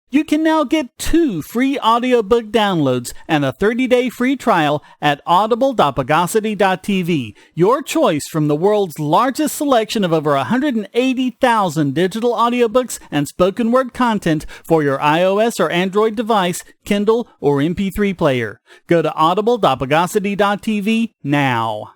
You can now get 2 free audiobook downloads and a 30-day free trial at audible.bogosity.tv. Your choice from the world's largest selection of over 180,000 digital audiobooks and spoken word content for your iOS or Android device, Kindle, or MP3 player. Go to audible.bogosity.tv now.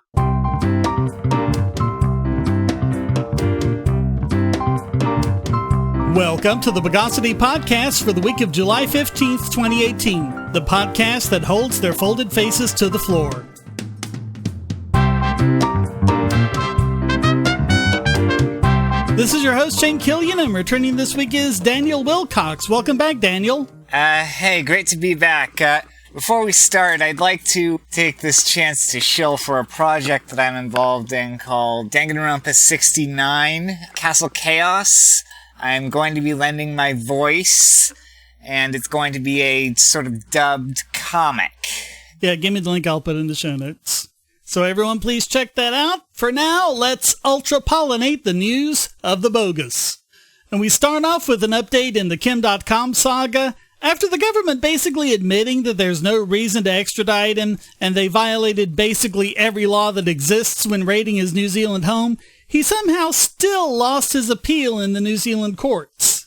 Welcome to the Bogosity podcast for the week of July 15th, 2018, the podcast that holds their folded faces to the floor. This is your host, Shane Killian, and returning this week is Daniel Wilcox. Welcome back, Daniel. Hey, great to be back. Before we start, I'd like to take this chance to shill for a project that I'm involved in called Danganronpa 69, Castle Chaos. I'm going to be lending my voice, and it's going to be a sort of dubbed comic. Yeah, give me the link. I'll put it in the show notes. So everyone, please check that out. For now, let's ultra-pollinate the news of the Bogus. And we start off with an update in the Dotcom saga. After the government basically admitting that there's no reason to extradite him, and they violated basically every law that exists when raiding his New Zealand home, he somehow still lost his appeal in the New Zealand courts.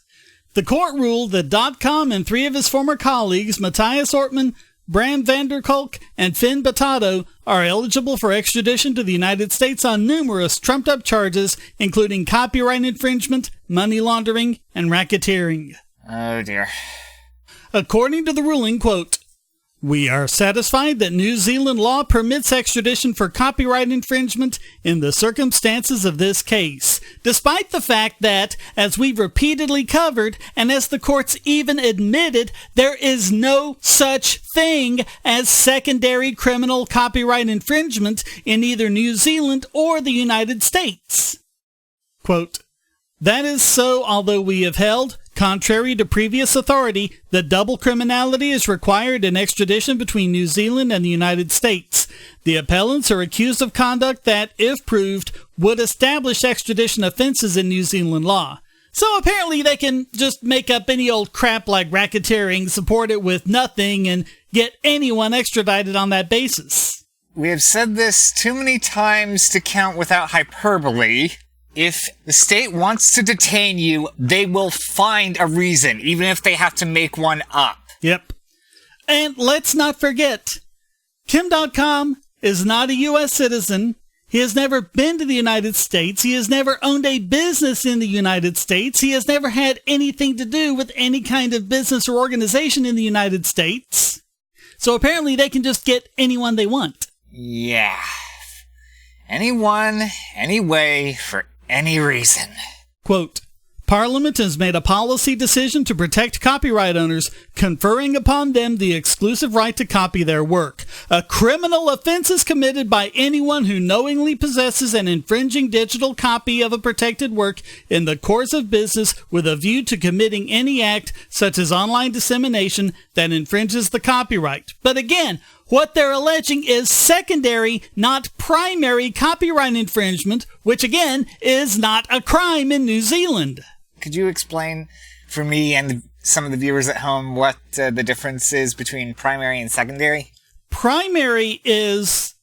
The court ruled that Dotcom and 3 of his former colleagues, Matthias Ortman, Bram Vanderkolk, and Finn Batado, are eligible for extradition to the United States on numerous trumped-up charges, including copyright infringement, money laundering, and racketeering. Oh dear. According to the ruling, quote, "We are satisfied that New Zealand law permits extradition for copyright infringement in the circumstances of this case, despite the fact that, as we've repeatedly covered, and as the courts even admitted, there is no such thing as secondary criminal copyright infringement in either New Zealand or the United States." Quote, "That is so, although we have held, contrary to previous authority, that double criminality is required in extradition between New Zealand and the United States. The appellants are accused of conduct that, if proved, would establish extradition offenses in New Zealand law. So apparently they can just make up any old crap like racketeering, support it with nothing, and get anyone extradited on that basis." We have said this too many times to count without hyperbole. If the state wants to detain you, they will find a reason, even if they have to make one up. Yep. And let's not forget, Kim.com is not a U.S. citizen. He has never been to the United States. He has never owned a business in the United States. He has never had anything to do with any kind of business or organization in the United States. So apparently they can just get anyone they want. Yeah. Anyone, anyway, for any reason. Quote, "Parliament has made a policy decision to protect copyright owners, conferring upon them the exclusive right to copy their work. A criminal offense is committed by anyone who knowingly possesses an infringing digital copy of a protected work in the course of business with a view to committing any act, such as online dissemination, that infringes the copyright." But again, what they're alleging is secondary, not primary copyright infringement, which again is not a crime in New Zealand. Could you explain for me and some of the viewers at home what the difference is between primary and secondary? Primary is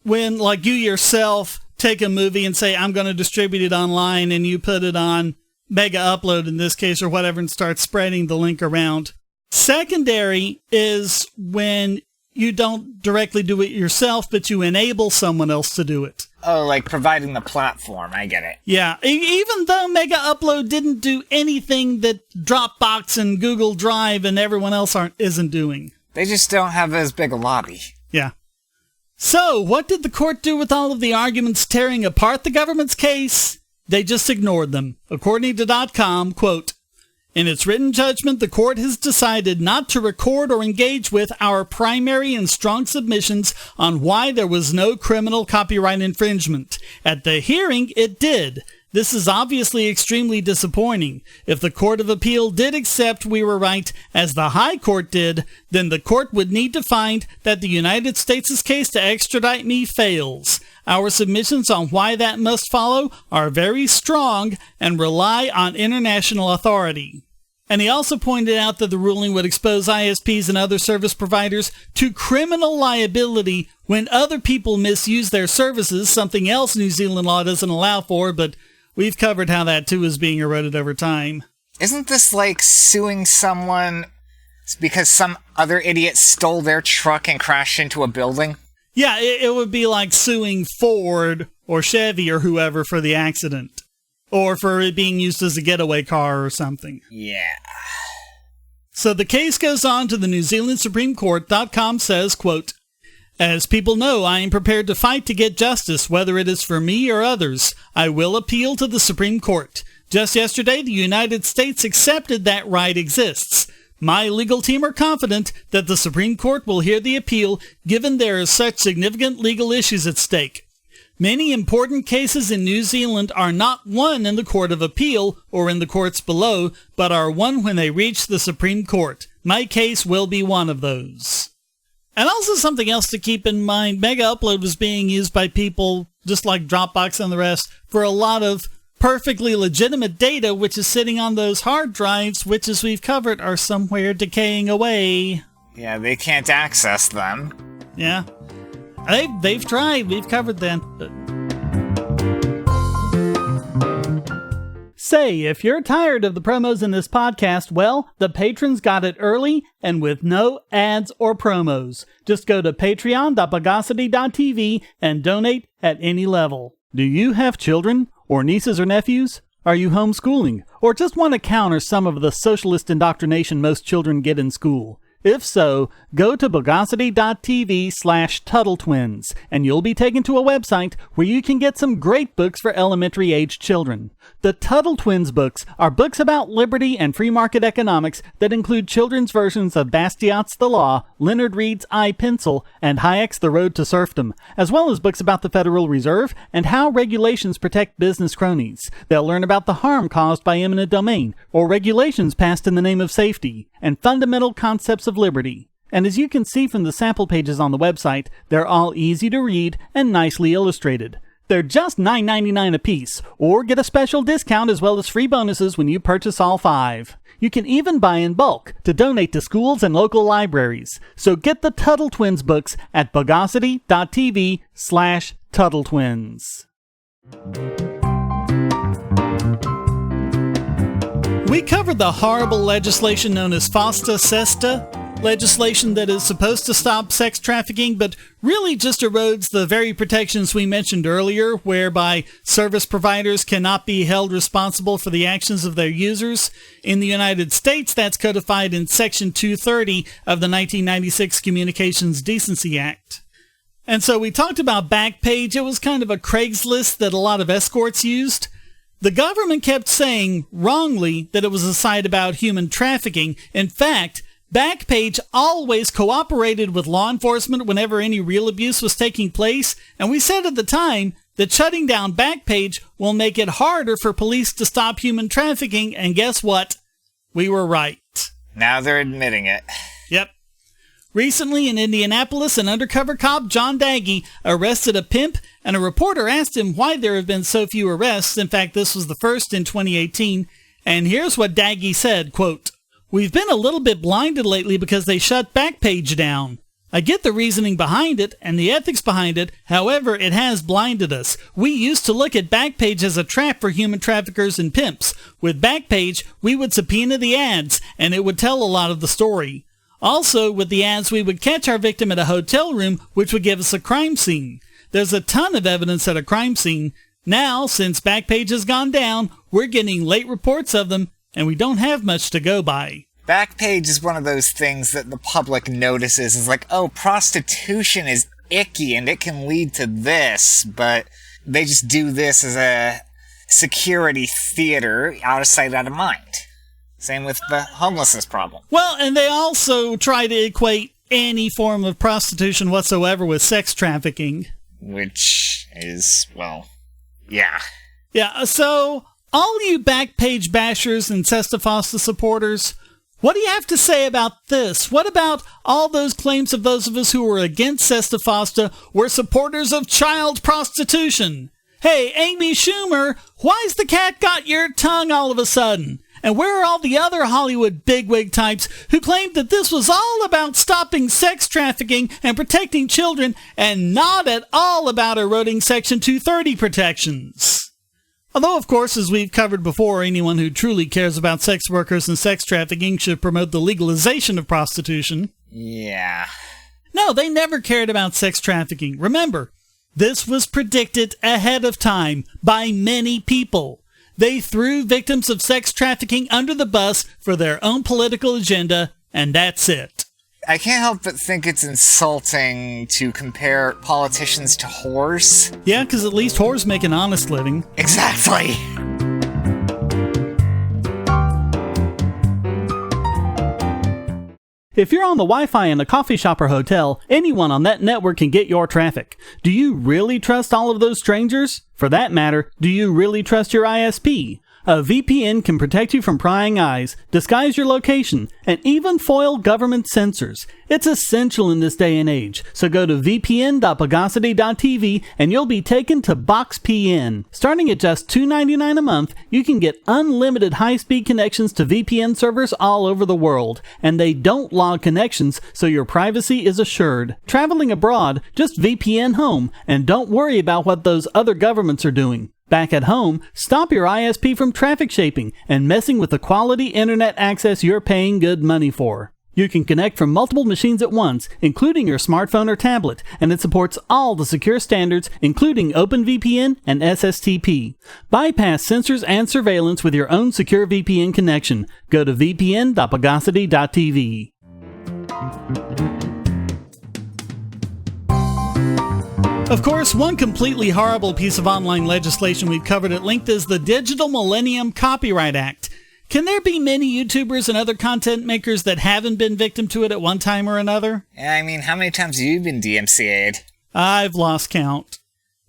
when, like, you yourself take a movie and say, I'm going to distribute it online, and you put it on Mega Upload in this case or whatever and start spreading the link around. Secondary is when you don't directly do it yourself, but you enable someone else to do it. Oh, like providing the platform. I get it. Yeah. Even though Mega Upload didn't do anything that Dropbox and Google Drive and everyone else isn't doing. They just don't have as big a lobby. Yeah. So, what did the court do with all of the arguments tearing apart the government's case? They just ignored them. According to Dotcom, quote, "In its written judgment, the court has decided not to record or engage with our primary and strong submissions on why there was no criminal copyright infringement. At the hearing, it did. This is obviously extremely disappointing. If the Court of Appeal did accept we were right, as the High Court did, then the court would need to find that the United States' case to extradite me fails. Our submissions on why that must follow are very strong and rely on international authority." And he also pointed out that the ruling would expose ISPs and other service providers to criminal liability when other people misuse their services, something else New Zealand law doesn't allow for, but we've covered how that too is being eroded over time. Isn't this like suing someone because some other idiot stole their truck and crashed into a building? Yeah, it would be like suing Ford or Chevy or whoever for the accident. Or for it being used as a getaway car or something. Yeah. So the case goes on to the New Zealand Supreme Court. Dotcom says, quote, "As people know, I am prepared to fight to get justice, whether it is for me or others. I will appeal to the Supreme Court. Just yesterday, the United States accepted that right exists. My legal team are confident that the Supreme Court will hear the appeal, given there are such significant legal issues at stake. Many important cases in New Zealand are not won in the Court of Appeal or in the courts below, but are won when they reach the Supreme Court. My case will be one of those." And also something else to keep in mind, Mega Upload was being used by people, just like Dropbox and the rest, for a lot of perfectly legitimate data, which is sitting on those hard drives, which, as we've covered, are somewhere decaying away. Yeah, they can't access them. Yeah. They've tried. We've covered them. Say, if you're tired of the promos in this podcast, well, the patrons got it early and with no ads or promos. Just go to patreon.bogosity.tv and donate at any level. Do you have children or nieces or nephews? Are you homeschooling or just want to counter some of the socialist indoctrination most children get in school? If so, go to bogosity.tv/TuttleTwins, and you'll be taken to a website where you can get some great books for elementary-age children. The Tuttle Twins books are books about liberty and free market economics that include children's versions of Bastiat's The Law, Leonard Read's I, Pencil, and Hayek's The Road to Serfdom, as well as books about the Federal Reserve and how regulations protect business cronies. They'll learn about the harm caused by eminent domain, or regulations passed in the name of safety, and fundamental concepts of liberty. And as you can see from the sample pages on the website, they're all easy to read and nicely illustrated. They're just $9.99 a piece, or get a special discount as well as free bonuses when you purchase all 5. You can even buy in bulk to donate to schools and local libraries. So get the Tuttle Twins books at bogosity.tv/TuttleTwins. We covered the horrible legislation known as FOSTA SESTA, legislation that is supposed to stop sex trafficking, but really just erodes the very protections we mentioned earlier, whereby service providers cannot be held responsible for the actions of their users. In the United States, that's codified in Section 230 of the 1996 Communications Decency Act. And so we talked about Backpage. It was kind of a Craigslist that a lot of escorts used. The government kept saying, wrongly, that it was a site about human trafficking. In fact, Backpage always cooperated with law enforcement whenever any real abuse was taking place, and we said at the time that shutting down Backpage will make it harder for police to stop human trafficking, and guess what? We were right. Now they're admitting it. Yep. Recently in Indianapolis, an undercover cop, John Daggy, arrested a pimp, and a reporter asked him why there have been so few arrests. In fact, this was the first in 2018, and here's what Daggy said, quote, "We've been a little bit blinded lately because they shut Backpage down. I get the reasoning behind it and the ethics behind it, however, it has blinded us. We used to look at Backpage as a trap for human traffickers and pimps. With Backpage, we would subpoena the ads, and it would tell a lot of the story. Also, with the ads, we would catch our victim at a hotel room, which would give us a crime scene. There's a ton of evidence at a crime scene. Now, since Backpage has gone down, we're getting late reports of them, and we don't have much to go by." Backpage is one of those things that the public notices. It's like, oh, prostitution is icky and it can lead to this, but they just do this as a security theater, out of sight, out of mind. Same with the homelessness problem. Well, and they also try to equate any form of prostitution whatsoever with sex trafficking. Which is, well, yeah. Yeah, so all you Backpage bashers and SESTA FOSTA supporters, what do you have to say about this? What about all those claims of those of us who were against SESTA FOSTA were supporters of child prostitution? Hey, Amy Schumer, why's the cat got your tongue all of a sudden? And where are all the other Hollywood bigwig types who claimed that this was all about stopping sex trafficking and protecting children and not at all about eroding Section 230 protections? Although, of course, as we've covered before, anyone who truly cares about sex workers and sex trafficking should promote the legalization of prostitution. Yeah. No, they never cared about sex trafficking. Remember, this was predicted ahead of time by many people. They threw victims of sex trafficking under the bus for their own political agenda, and that's it. I can't help but think it's insulting to compare politicians to whores. Yeah, because at least whores make an honest living. Exactly. If you're on the Wi-Fi in a coffee shop or hotel, anyone on that network can get your traffic. Do you really trust all of those strangers? For that matter, do you really trust your ISP? A VPN can protect you from prying eyes, disguise your location, and even foil government censors. It's essential in this day and age, so go to vpn.bogosity.tv and you'll be taken to BoxPN. Starting at just $2.99 a month, you can get unlimited high-speed connections to VPN servers all over the world, and they don't log connections, so your privacy is assured. Traveling abroad, just VPN home, and don't worry about what those other governments are doing. Back at home, stop your ISP from traffic shaping and messing with the quality internet access you're paying good money for. You can connect from multiple machines at once, including your smartphone or tablet, and it supports all the secure standards, including OpenVPN and SSTP. Bypass censors and surveillance with your own secure VPN connection. Go to vpn.bogosity.tv. Of course, one completely horrible piece of online legislation we've covered at length is the Digital Millennium Copyright Act. Can there be many YouTubers and other content makers that haven't been victim to it at one time or another? Yeah, I mean, how many times have you been DMCA'd? I've lost count.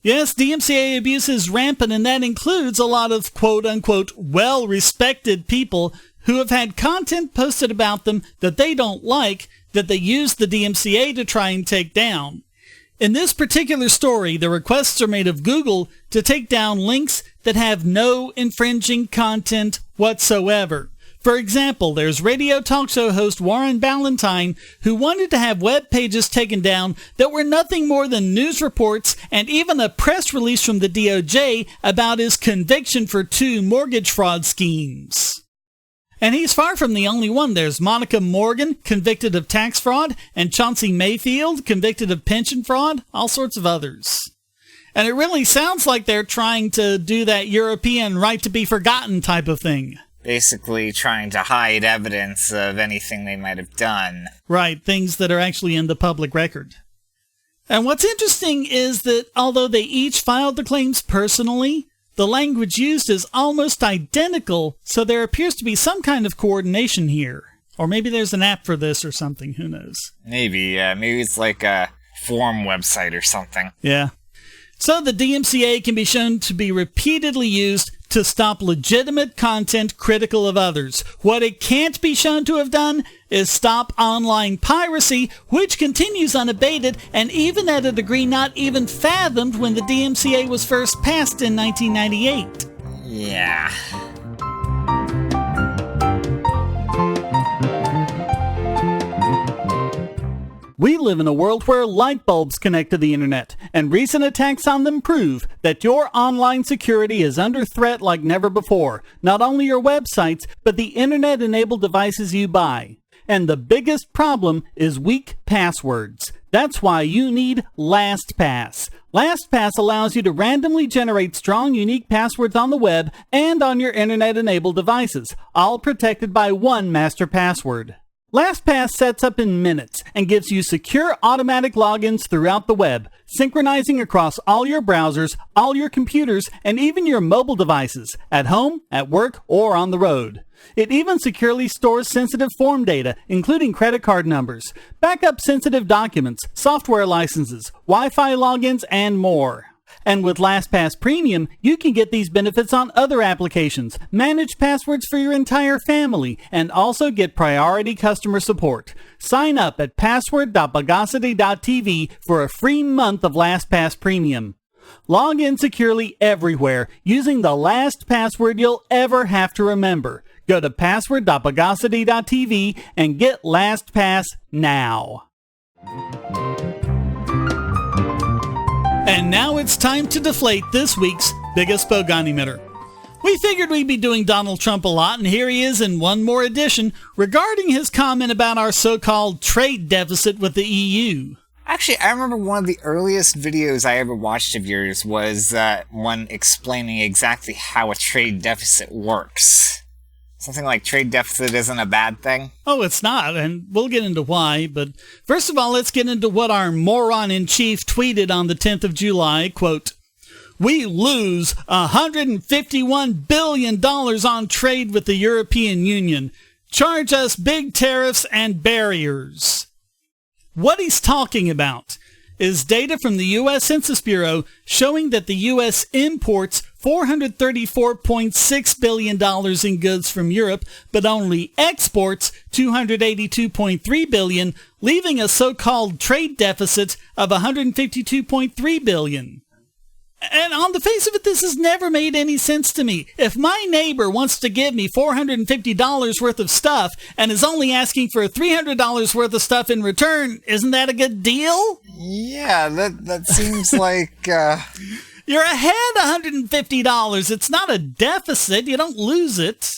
Yes, DMCA abuse is rampant, and that includes a lot of quote-unquote well-respected people who have had content posted about them that they don't like, that they use the DMCA to try and take down. In this particular story, the requests are made of Google to take down links that have no infringing content whatsoever. For example, there's radio talk show host Warren Ballantine, who wanted to have web pages taken down that were nothing more than news reports and even a press release from the DOJ about his conviction for 2 mortgage fraud schemes. And he's far from the only one. There's Monica Morgan, convicted of tax fraud, and Chauncey Mayfield, convicted of pension fraud, all sorts of others. And it really sounds like they're trying to do that European right to be forgotten type of thing. Basically trying to hide evidence of anything they might have done. Right, things that are actually in the public record. And what's interesting is that although they each filed the claims personally, the language used is almost identical, so there appears to be some kind of coordination here. Or maybe there's an app for this or something, who knows? Maybe it's like a forum website or something. Yeah. So the DMCA can be shown to be repeatedly used to stop legitimate content critical of others. What it can't be shown to have done is stop online piracy, which continues unabated and even at a degree not even fathomed when the DMCA was first passed in 1998. Yeah. We live in a world where light bulbs connect to the internet, and recent attacks on them prove that your online security is under threat like never before. Not only your websites, but the internet-enabled devices you buy. And the biggest problem is weak passwords. That's why you need LastPass. LastPass allows you to randomly generate strong, unique passwords on the web and on your internet-enabled devices, all protected by one master password. LastPass sets up in minutes and gives you secure automatic logins throughout the web, synchronizing across all your browsers, all your computers, and even your mobile devices, at home, at work, or on the road. It even securely stores sensitive form data, including credit card numbers, backup sensitive documents, software licenses, Wi-Fi logins, and more. And with LastPass Premium, you can get these benefits on other applications, manage passwords for your entire family, and also get priority customer support. Sign up at password.bogosity.tv for a free month of LastPass Premium. Log in securely everywhere using the last password you'll ever have to remember. Go to password.bogosity.tv and get LastPass now. And now it's time to deflate this week's biggest Bogon emitter. We figured we'd be doing Donald Trump a lot, and here he is in one more edition regarding his comment about our so-called trade deficit with the EU. Actually, I remember one of the earliest videos I ever watched of yours was one explaining exactly how a trade deficit works. Something like trade deficit isn't a bad thing? Oh, it's not, and we'll get into why, but first of all, let's get into what our moron-in-chief tweeted on the 10th of July, quote, "We lose $151 billion on trade with the European Union. Charge us big tariffs and barriers." What he's talking about is data from the U.S. Census Bureau showing that the U.S. imports $434.6 billion in goods from Europe, but only exports $282.3 billion, leaving a so-called trade deficit of $152.3 billion. And on the face of it, this has never made any sense to me. If my neighbor wants to give me $450 worth of stuff and is only asking for $300 worth of stuff in return, isn't that a good deal? Yeah, that seems like... You're ahead $150. It's not a deficit. You don't lose it.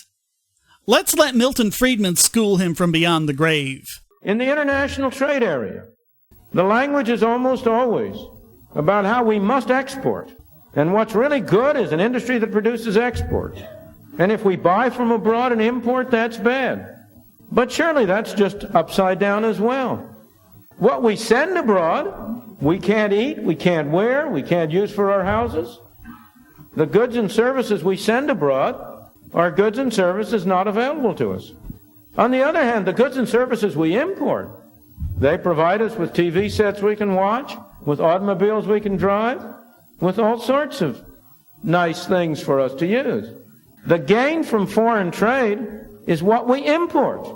Let's let Milton Friedman school him from beyond the grave. In the international trade area, the language is almost always about how we must export. And what's really good is an industry that produces exports. And if we buy from abroad and import, that's bad. But surely that's just upside down as well. What we send abroad, we can't eat, we can't wear, we can't use for our houses. The goods and services we send abroad are goods and services not available to us. On the other hand, the goods and services we import, they provide us with TV sets we can watch, with automobiles we can drive, with all sorts of nice things for us to use. The gain from foreign trade is what we import.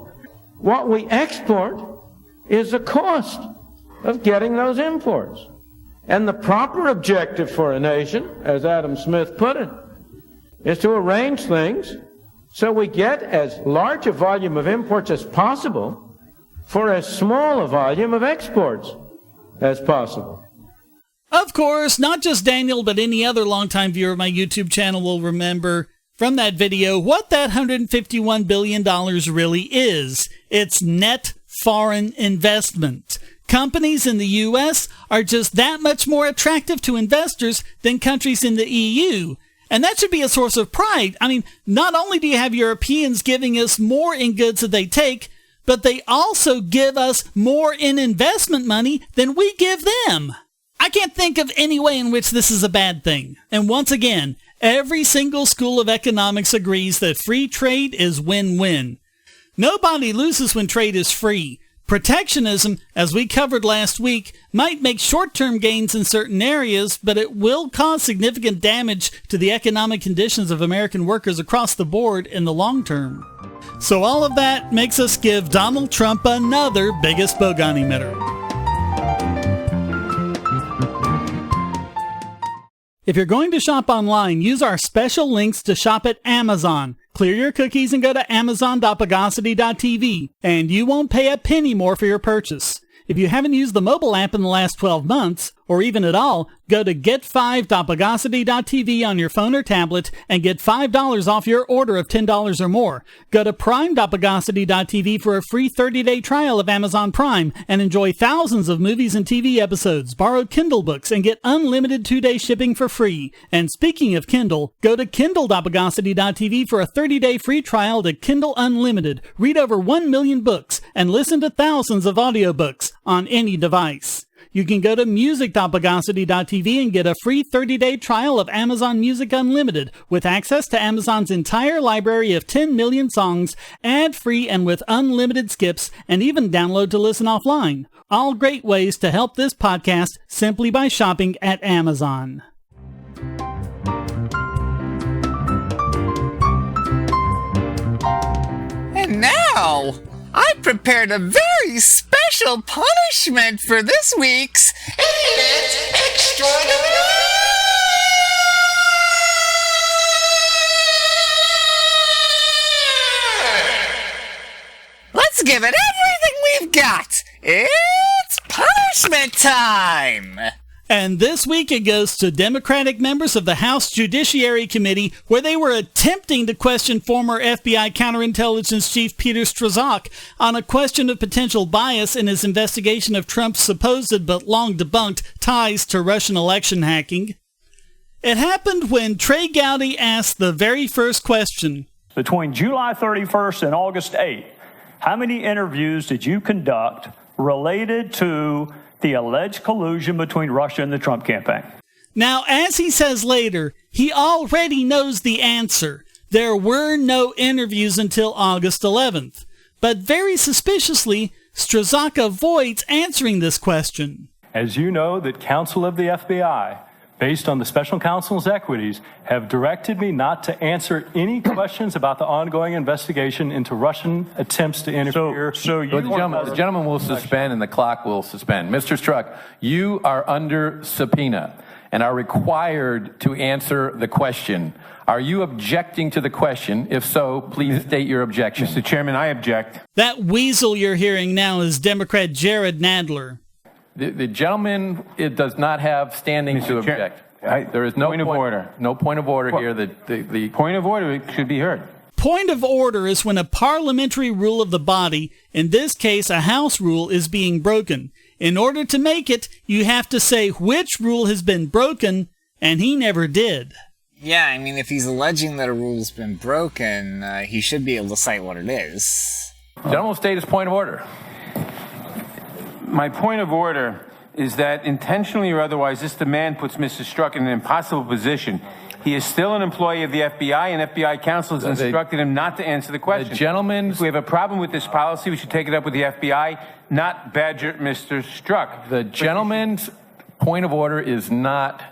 What we export is the cost of getting those imports. And the proper objective for a nation, as Adam Smith put it, is to arrange things so we get as large a volume of imports as possible for as small a volume of exports as possible. Of course, not just Daniel, but any other longtime viewer of my YouTube channel will remember from that video what that $151 billion really is. It's net foreign investment. Companies in the U.S. are just that much more attractive to investors than countries in the EU. And that should be a source of pride. I mean, not only do you have Europeans giving us more in goods that they take, but they also give us more in investment money than we give them. I can't think of any way in which this is a bad thing. And once again, every single school of economics agrees that free trade is win-win. Nobody loses when trade is free. Protectionism, as we covered last week, might make short-term gains in certain areas, but it will cause significant damage to the economic conditions of American workers across the board in the long term. So all of that makes us give Donald Trump another biggest Bogon emitter. If you're going to shop online, use our special links to shop at Amazon. Clear your cookies and go to amazon.bogosity.tv, and you won't pay a penny more for your purchase. If you haven't used the mobile app in the last 12 months, or even at all, go to get5.bogosity.tv on your phone or tablet and get $5 off your order of $10 or more. Go to prime.bogosity.tv for a free 30-day trial of Amazon Prime and enjoy thousands of movies and TV episodes, borrowed Kindle books, and get unlimited 2-day shipping for free. And speaking of Kindle, go to kindle.bogosity.tv for a 30-day free trial to Kindle Unlimited. Read over 1 million books and listen to thousands of audiobooks on any device. You can go to music.bogosity.tv and get a free 30-day trial of Amazon Music Unlimited with access to Amazon's entire library of 10 million songs, ad-free and with unlimited skips, and even download to listen offline. All great ways to help this podcast simply by shopping at Amazon. And now, I prepared a very special punishment for this week's Extraordinaire! let's give it everything we've got. It's punishment time. And this week it goes to Democratic members of the House Judiciary Committee, where they were attempting to question former FBI counterintelligence chief Peter Strzok on a question of potential bias in his investigation of Trump's supposed but long debunked ties to Russian election hacking. It happened when Trey Gowdy asked the very first question. Between July 31st and August 8th, how many interviews did you conduct related to the alleged collusion between Russia and the Trump campaign? Now, as he says later, he already knows the answer. There were no interviews until August 11th. But very suspiciously, Strzok avoids answering this question. As you know, that counsel of the FBI, based on the special counsel's equities, have directed me not to answer any questions about the ongoing investigation into Russian attempts to interfere. The gentleman will suspend and the clock will suspend. Mr. Strzok, you are under subpoena and are required to answer the question. Are you objecting to the question? If so, please state your objection. Mr. Chairman, I object. That weasel you're hearing now is Democrat Jared Nadler. The gentleman, it does not have standing to object. There is no point of order. No point of order here. The point of order should be heard. Point of order is when a parliamentary rule of the body, in this case a House rule, is being broken. In order to make it, you have to say which rule has been broken, and he never did. Yeah, I mean, if he's alleging that a rule has been broken, he should be able to cite what it is. The gentleman will state his point of order. My point of order is that intentionally or otherwise, this demand puts Mr. Strzok in an impossible position. He is still an employee of the FBI, and FBI counsel has instructed him not to answer the question. If we have a problem with this policy, we should take it up with the FBI, not badger Mr. Strzok. The gentleman's point of order is not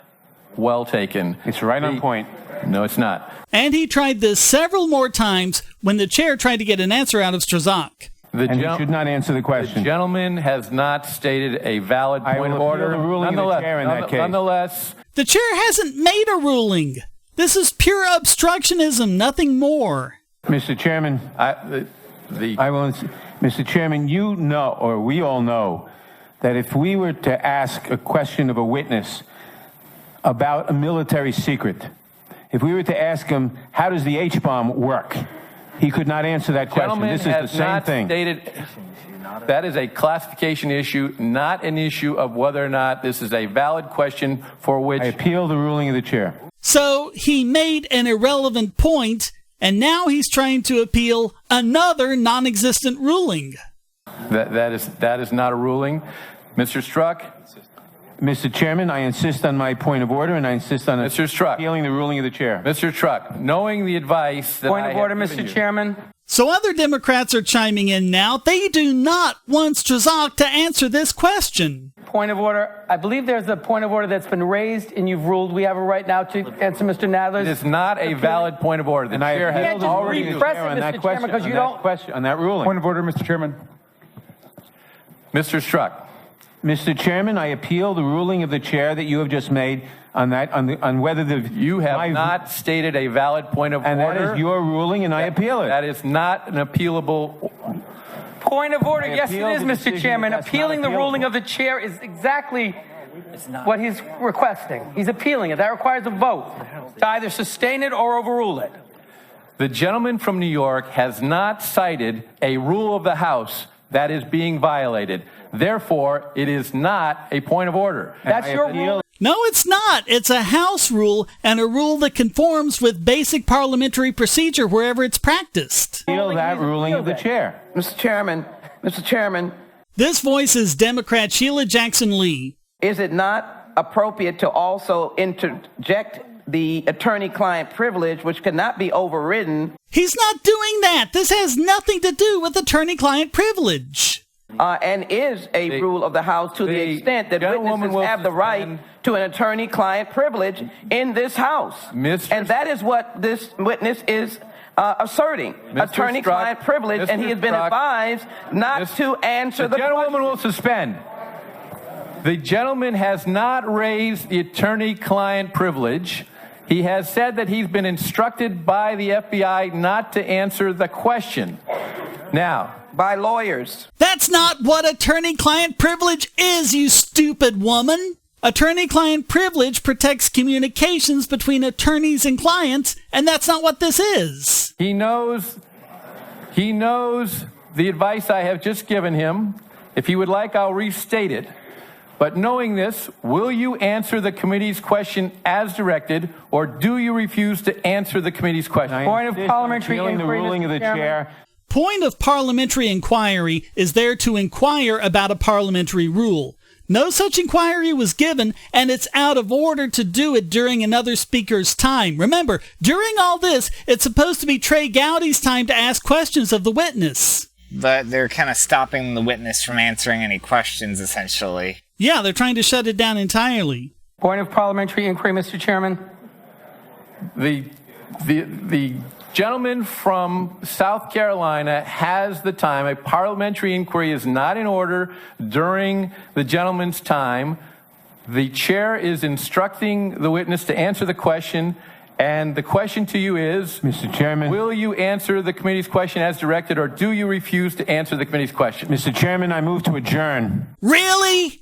well taken. It's right on point. No, it's not. And he tried this several more times when the chair tried to get an answer out of Strzok. And he should not answer the question. The gentleman has not stated a valid point of order. The ruling of the chair in that case. Nonetheless, the chair hasn't made a ruling. This is pure obstructionism, nothing more. Mr. Chairman, Mr. Chairman, you know, or we all know, that if we were to ask a question of a witness about a military secret, if we were to ask him, how does the H-bomb work? He could not answer that question. This is the same thing. That is a classification issue, not an issue of whether or not this is a valid question for which... I appeal the ruling of the chair. So he made an irrelevant point, and now he's trying to appeal another non-existent ruling. That is not a ruling. Mr. Strzok? Mr. Chairman, I insist on my point of order, and I insist on appealing the ruling of the chair. Mr. Strzok, knowing the advice that Point of order, Mr. Chairman. So other Democrats are chiming in now. They do not want Strzok to answer this question. Point of order. I believe there's a point of order that's been raised, and you've ruled we have a right now to answer Mr. Nadler's. It is not a valid point of order. The chair has already on that question, because you don't question on that ruling. Point of order, Mr. Chairman. Mr. Strzok. Mr. Chairman, I appeal the ruling of the chair that you have just made on that, on whether the... You have not stated a valid point of order. And that is your ruling, and I appeal it. That is not an appealable... Point of order. Yes, it is, Mr. Chairman. Appealing the ruling of the chair is exactly what he's requesting. He's appealing it. That requires a vote to either sustain it or overrule it. The gentleman from New York has not cited a rule of the House that is being violated. Therefore, it is not a point of order. That's your rule. No, it's not. It's a House rule, and a rule that conforms with basic parliamentary procedure wherever it's practiced. Appeal that ruling of the chair. Mr. Chairman. This voice is Democrat Sheila Jackson Lee. Is it not appropriate to also interject the attorney-client privilege, which cannot be overridden? He's not doing that. This has nothing to do with attorney-client privilege. And is a rule of the House to the extent that witnesses have the right to an attorney-client privilege in this House. And that is what this witness is asserting, attorney-client privilege, and he has been advised not to answer the question. The gentleman will suspend. The gentleman has not raised the attorney-client privilege, He has said that he's been instructed by the FBI not to answer the question. Now, by lawyers. That's not what attorney-client privilege is, you stupid woman. Attorney-client privilege protects communications between attorneys and clients, and that's not what this is. He knows the advice I have just given him. If he would like, I'll restate it. But knowing this, will you answer the committee's question as directed, or do you refuse to answer the committee's question? Point of parliamentary inquiry, the ruling of the chair. Point of parliamentary inquiry is there to inquire about a parliamentary rule. No such inquiry was given, and it's out of order to do it during another speaker's time. Remember, during all this, it's supposed to be Trey Gowdy's time to ask questions of the witness. But they're kind of stopping the witness from answering any questions, essentially. Yeah, they're trying to shut it down entirely. Point of parliamentary inquiry, Mr. Chairman. The gentleman from South Carolina has the time. A parliamentary inquiry is not in order during the gentleman's time. The chair is instructing the witness to answer the question, and the question to you is, Mr. Chairman, will you answer the committee's question as directed, or do you refuse to answer the committee's question? Mr. Chairman, I move to adjourn. Really?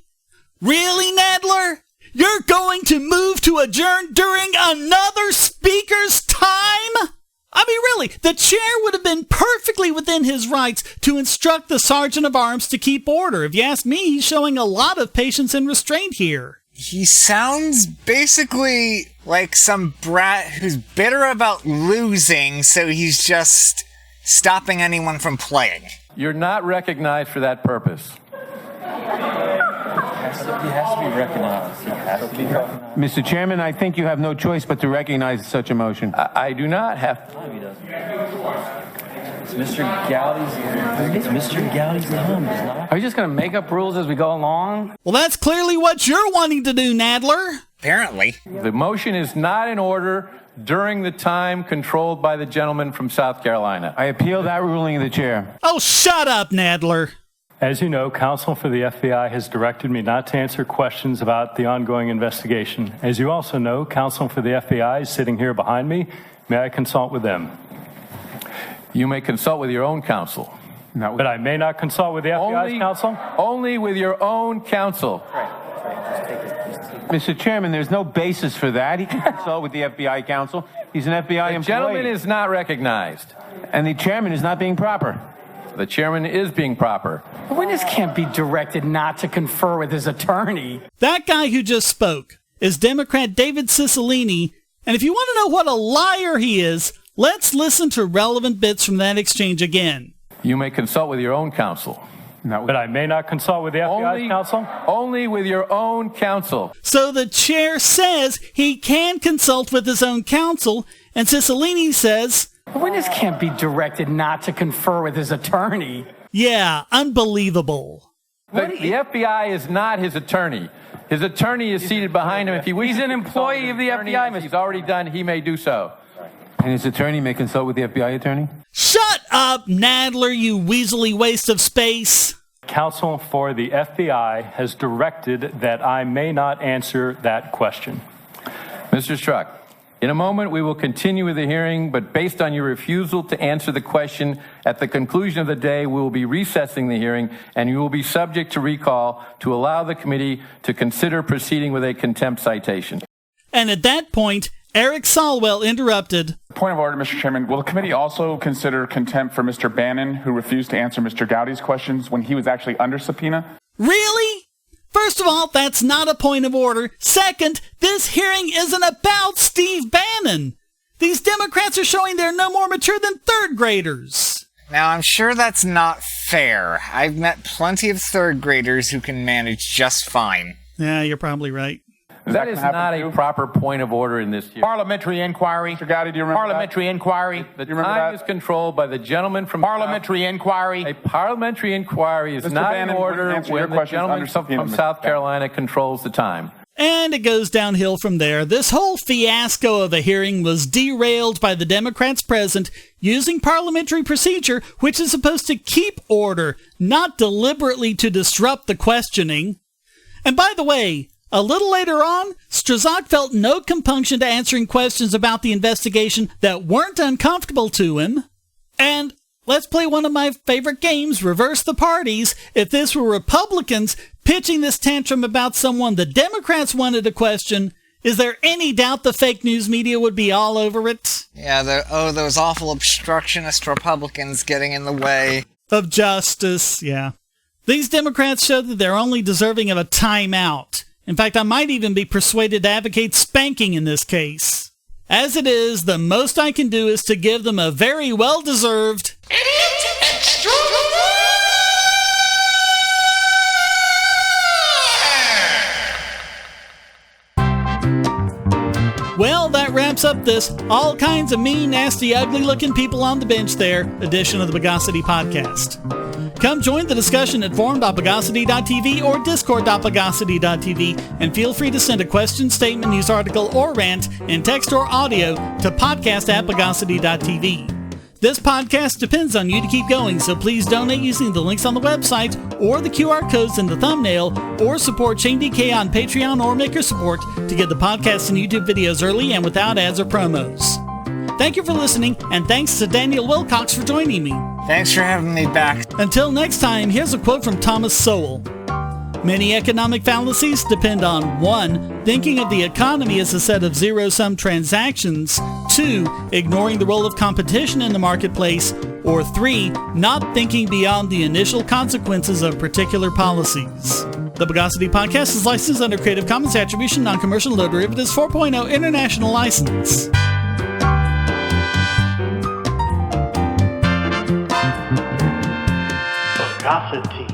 Really, Nadler? You're going to move to adjourn during another speaker's time? I mean, really, the chair would have been perfectly within his rights to instruct the sergeant of arms to keep order. If you ask me, he's showing a lot of patience and restraint here. He sounds basically like some brat who's bitter about losing, so he's just stopping anyone from playing. You're not recognized for that purpose. He has to be recognized. Mr. Chairman, I think you have no choice but to recognize such a motion. I do not have to. No, he doesn't. It's Mr. Gowdy's home, is not. Are you just going to make up rules as we go along? Well, that's clearly what you're wanting to do, Nadler. Apparently. The motion is not in order during the time controlled by the gentleman from South Carolina. I appeal that ruling of the chair. Oh, shut up, Nadler. As you know, counsel for the FBI has directed me not to answer questions about the ongoing investigation. As you also know, counsel for the FBI is sitting here behind me. May I consult with them? You may consult with your own counsel. But I may not consult with the FBI's counsel? Only with your own counsel. Mr. Chairman, there's no basis for that. He can consult with the FBI counsel. He's an FBI employee. The gentleman is not recognized. And the chairman is not being proper. The chairman is being proper. The witness can't be directed not to confer with his attorney. That guy who just spoke is Democrat David Cicilline, and if you want to know what a liar he is, let's listen to relevant bits from that exchange again. You may consult with your own counsel. But I may not consult with the FBI's counsel? Only with your own counsel. So the chair says he can consult with his own counsel, and Cicilline says, the witness can't be directed not to confer with his attorney. Yeah, unbelievable. The FBI is not his attorney. His attorney is seated behind him. If he wishes, he's an employee of the FBI. He's already done. He may do so. And his attorney may consult with the FBI attorney? Shut up, Nadler, you weaselly waste of space. Counsel for the FBI has directed that I may not answer that question. Mr. Strzok, in a moment we will continue with the hearing, but based on your refusal to answer the question at the conclusion of the day, we will be recessing the hearing, and you will be subject to recall to allow the committee to consider proceeding with a contempt citation. And at that point, Eric Sowell interrupted. Point of order, Mr. Chairman. Will the committee also consider contempt for Mr. Bannon, who refused to answer Mr. Gowdy's questions when he was actually under subpoena? Really? First of all, that's not a point of order. Second, this hearing isn't about Steve Bannon. These Democrats are showing they're no more mature than third graders. Now, I'm sure that's not fair. I've met plenty of third graders who can manage just fine. Yeah, you're probably right. That is not a proper point of order in this hearing. Parliamentary inquiry. Mr. Gowdy, do you remember Parliamentary inquiry. The time is controlled by the gentleman from Parliamentary inquiry. A parliamentary inquiry is not in order when the gentleman from South Carolina controls the time. And it goes downhill from there. This whole fiasco of a hearing was derailed by the Democrats present using parliamentary procedure, which is supposed to keep order, not deliberately to disrupt the questioning. And by the way, A little later on, C쏘sဃ felt no compunction to answering questions about the investigation that weren't uncomfortable to him. And let's play one of my favorite games, Reverse the Parties. If this were Republicans pitching this tantrum about someone the Democrats wanted to question, is there any doubt the fake news media would be all over it? Yeah, those awful obstructionist Republicans getting in the way of justice, yeah. These Democrats show that they're only deserving of a timeout. In fact, I might even be persuaded to advocate spanking in this case. As it is, the most I can do is to give them a very well-deserved Idiot Extraordinaire! Well, that wraps up this all kinds of mean, nasty, ugly-looking people on the bench there edition of the Bogosity podcast. Come join the discussion at forum.bogosity.tv or discord.bogosity.tv, and feel free to send a question, statement, news article, or rant in text or audio to podcast@bogosity.tv. This podcast depends on you to keep going, so please donate using the links on the website or the QR codes in the thumbnail, or support Shane DK on Patreon or Maker Support to get the podcast and YouTube videos early and without ads or promos. Thank you for listening, and thanks to Daniel Wilcox for joining me. Thanks for having me back. Until next time, here's a quote from Thomas Sowell. Many economic fallacies depend on 1. Thinking of the economy as a set of zero-sum transactions, 2. Ignoring the role of competition in the marketplace, or 3. Not thinking beyond the initial consequences of particular policies. The Bogosity Podcast is licensed under Creative Commons Attribution Non-Commercial No Derivatives 4.0 International License. Bogosity.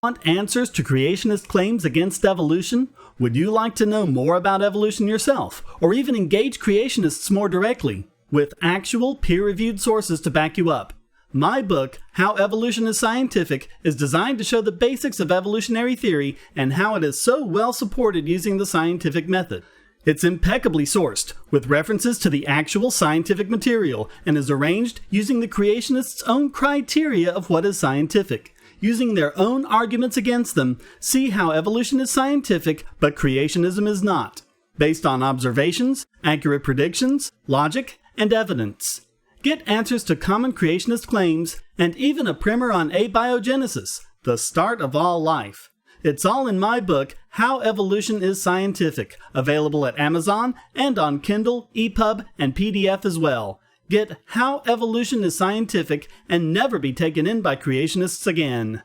Want answers to creationist claims against evolution? Would you like to know more about evolution yourself, or even engage creationists more directly, with actual peer-reviewed sources to back you up? My book, How Evolution is Scientific, is designed to show the basics of evolutionary theory and how it is so well supported using the scientific method. It's impeccably sourced, with references to the actual scientific material, and is arranged using the creationists' own criteria of what is scientific. Using their own arguments against them, see how evolution is scientific, but creationism is not, based on observations, accurate predictions, logic, and evidence. Get answers to common creationist claims, and even a primer on abiogenesis, the start of all life. It's all in my book, How Evolution is Scientific, available at Amazon and on Kindle, EPUB, and PDF as well. Get How Evolution is Scientific and never be taken in by creationists again.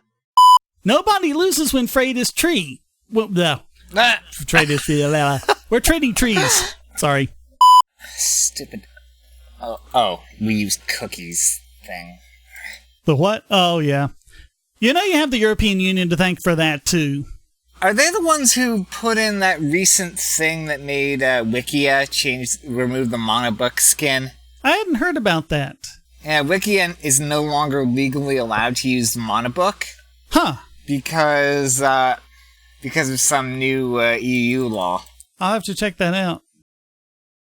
Nobody loses when Freyd is tree. Well, no. Trade is we're trading trees. Sorry. Stupid. Oh, we use cookies thing. The what? Oh, yeah. You know you have the European Union to thank for that, too. Are they the ones who put in that recent thing that made Wikia remove the Monobook skin? I hadn't heard about that. Yeah, Wikia is no longer legally allowed to use Monobook. Huh. Because of some new EU law. I'll have to check that out.